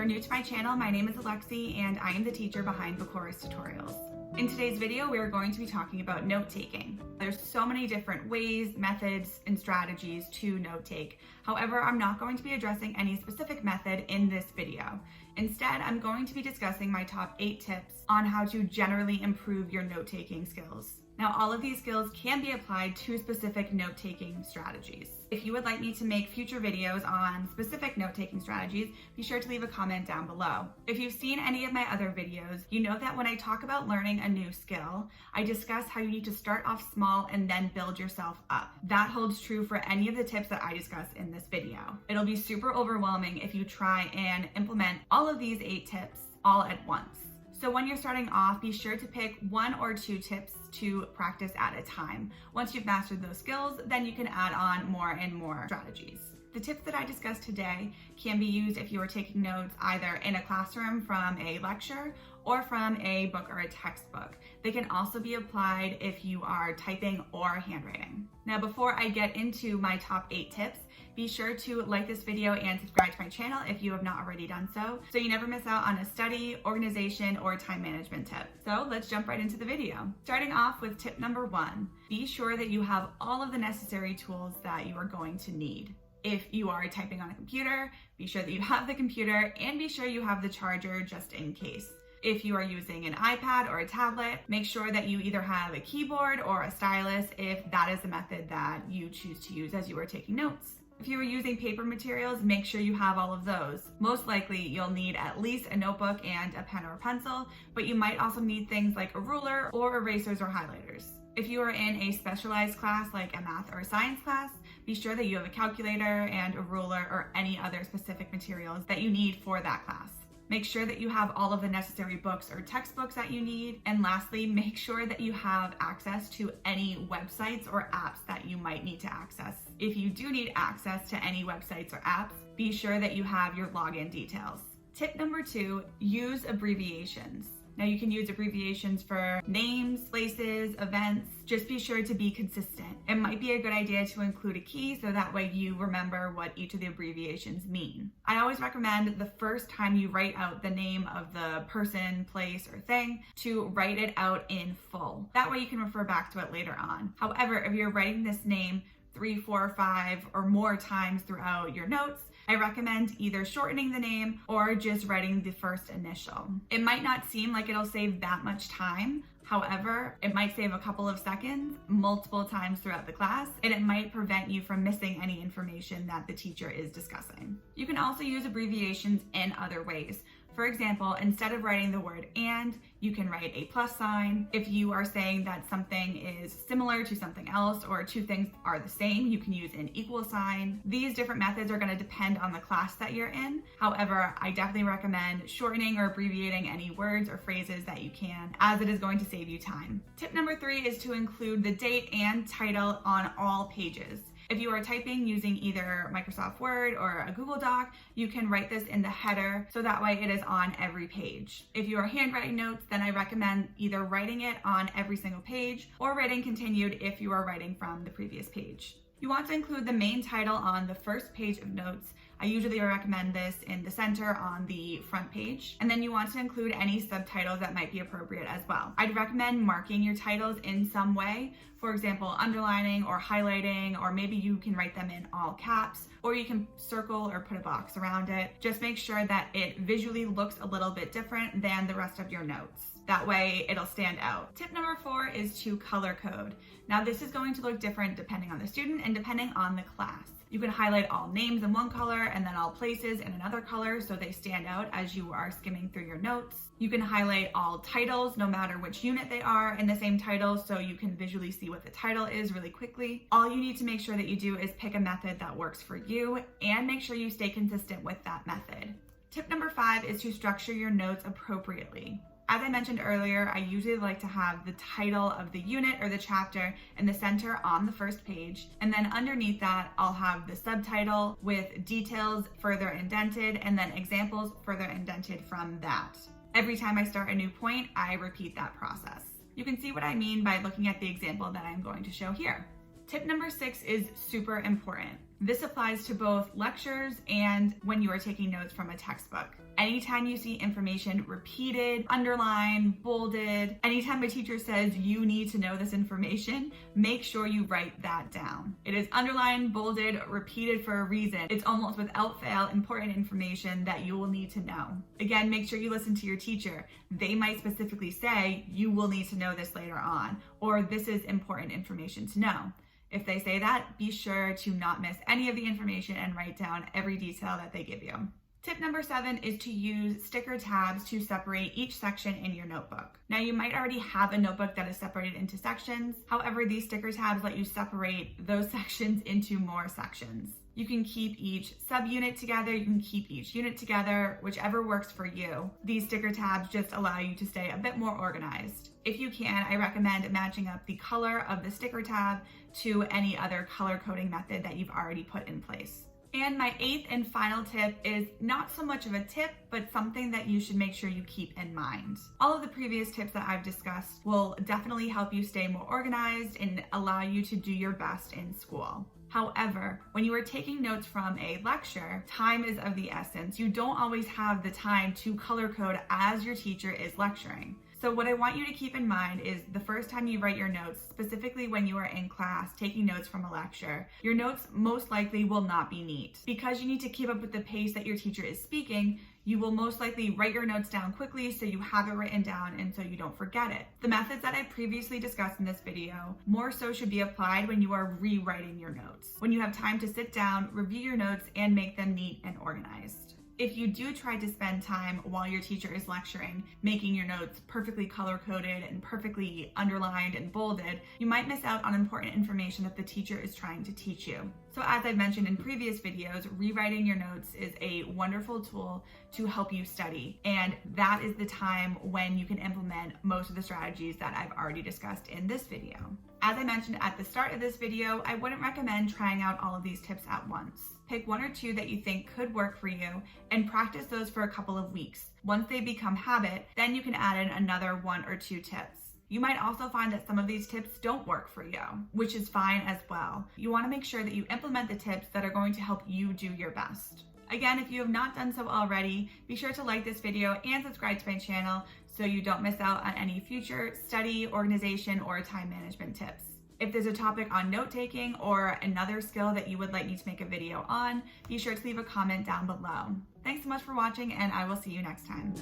you're new to my channel, my name is Alexi and I am the teacher behind Bukuras Tutorials. In today's video, we are going to be talking about note-taking. There's so many different ways, methods, and strategies to note-take. However, I'm not going to be addressing any specific method in this video. Instead, I'm going to be discussing my top 8 tips on how to generally improve your note-taking skills. Now, all of these skills can be applied to specific note-taking strategies. If you would like me to make future videos on specific note-taking strategies, be sure to leave a comment down below. If you've seen any of my other videos, you know that when I talk about learning a new skill, I discuss how you need to start off small and then build yourself up. That holds true for any of the tips that I discuss in this video. It'll be super overwhelming if you try and implement all of these 8 tips all at once. So when you're starting off, be sure to pick 1 or 2 tips to practice at a time. Once you've mastered those skills, then you can add on more and more strategies. The tips that I discussed today can be used if you are taking notes either in a classroom from a lecture or from a book or a textbook. They can also be applied if you are typing or handwriting. Now, before I get into my top 8 tips, be sure to like this video and subscribe to my channel if you have not already done so you never miss out on a study, organization, or time management tip. So let's jump right into the video. Starting off with tip number 1, be sure that you have all of the necessary tools that you are going to need. If you are typing on a computer, be sure that you have the computer and be sure you have the charger just in case. If you are using an iPad or a tablet, make sure that you either have a keyboard or a stylus if that is the method that you choose to use as you are taking notes. If you are using paper materials, make sure you have all of those. Most likely, you'll need at least a notebook and a pen or a pencil, but you might also need things like a ruler or erasers or highlighters. If you are in a specialized class like a math or a science class, be sure that you have a calculator and a ruler or any other specific materials that you need for that class. Make sure that you have all of the necessary books or textbooks that you need. And lastly, make sure that you have access to any websites or apps that you might need to access. If you do need access to any websites or apps, be sure that you have your login details. Tip number 2, use abbreviations. Now you can use abbreviations for names, places, events. Just be sure to be consistent. It might be a good idea to include a key so that way you remember what each of the abbreviations mean. I always recommend the first time you write out the name of the person, place, or thing to write it out in full. That way you can refer back to it later on. However, if you're writing this name 3, 4, 5, or more times throughout your notes, I recommend either shortening the name or just writing the first initial. It might not seem like it'll save that much time. However, it might save a couple of seconds multiple times throughout the class, and it might prevent you from missing any information that the teacher is discussing. You can also use abbreviations in other ways. For example, instead of writing the word "and," you can write a plus sign. If you are saying that something is similar to something else or 2 things are the same, you can use an equal sign. These different methods are going to depend on the class that you're in. However, I definitely recommend shortening or abbreviating any words or phrases that you can, as it is going to save you time. Tip number 3 is to include the date and title on all pages. If you are typing using either Microsoft Word or a Google Doc, you can write this in the header so that way it is on every page. If you are handwriting notes, then I recommend either writing it on every single page or writing continued if you are writing from the previous page. You want to include the main title on the first page of notes. I usually recommend this in the center on the front page. And then you want to include any subtitles that might be appropriate as well. I'd recommend marking your titles in some way. For example, underlining or highlighting, or maybe you can write them in all caps, or you can circle or put a box around it. Just make sure that it visually looks a little bit different than the rest of your notes. That way it'll stand out. Tip number 4 is to color code. Now this is going to look different depending on the student and depending on the class. You can highlight all names in one color and then all places in another color so they stand out as you are skimming through your notes. You can highlight all titles no matter which unit they are in the same title so you can visually see what the title is really quickly. All you need to make sure that you do is pick a method that works for you and make sure you stay consistent with that method. Tip number 5 is to structure your notes appropriately. As I mentioned earlier, I usually like to have the title of the unit or the chapter in the center on the first page, and then underneath that, I'll have the subtitle with details further indented and then examples further indented from that. Every time I start a new point, I repeat that process. You can see what I mean by looking at the example that I'm going to show here. Tip number 6 is super important. This applies to both lectures and when you are taking notes from a textbook. Anytime you see information repeated, underlined, bolded, anytime a teacher says you need to know this information, make sure you write that down. It is underlined, bolded, repeated for a reason. It's almost without fail important information that you will need to know. Again, make sure you listen to your teacher. They might specifically say you will need to know this later on, or this is important information to know. If they say that, be sure to not miss any of the information and write down every detail that they give you. Tip number 7 is to use sticker tabs to separate each section in your notebook. Now, you might already have a notebook that is separated into sections. However, these sticker tabs let you separate those sections into more sections. You can keep each subunit together, you can keep each unit together, whichever works for you. These sticker tabs just allow you to stay a bit more organized. If you can, I recommend matching up the color of the sticker tab to any other color coding method that you've already put in place. And my 8th and final tip is not so much of a tip, but something that you should make sure you keep in mind. All of the previous tips that I've discussed will definitely help you stay more organized and allow you to do your best in school. However, when you are taking notes from a lecture, time is of the essence. You don't always have the time to color code as your teacher is lecturing. So what I want you to keep in mind is the first time you write your notes, specifically when you are in class taking notes from a lecture, your notes most likely will not be neat. Because you need to keep up with the pace that your teacher is speaking, you will most likely write your notes down quickly so you have it written down and so you don't forget it. The methods that I previously discussed in this video more so should be applied when you are rewriting your notes, when you have time to sit down, review your notes, and make them neat and organized. If you do try to spend time while your teacher is lecturing, making your notes perfectly color-coded and perfectly underlined and bolded, you might miss out on important information that the teacher is trying to teach you. So as I've mentioned in previous videos, rewriting your notes is a wonderful tool to help you study. And that is the time when you can implement most of the strategies that I've already discussed in this video. As I mentioned at the start of this video, I wouldn't recommend trying out all of these tips at once. Pick 1 or 2 that you think could work for you and practice those for a couple of weeks. Once they become habit, then you can add in another 1 or 2 tips. You might also find that some of these tips don't work for you, which is fine as well. You want to make sure that you implement the tips that are going to help you do your best. Again, if you have not done so already, be sure to like this video and subscribe to my channel so you don't miss out on any future study, organization, or time management tips. If there's a topic on note-taking or another skill that you would like me to make a video on, be sure to leave a comment down below. Thanks so much for watching, and I will see you next time.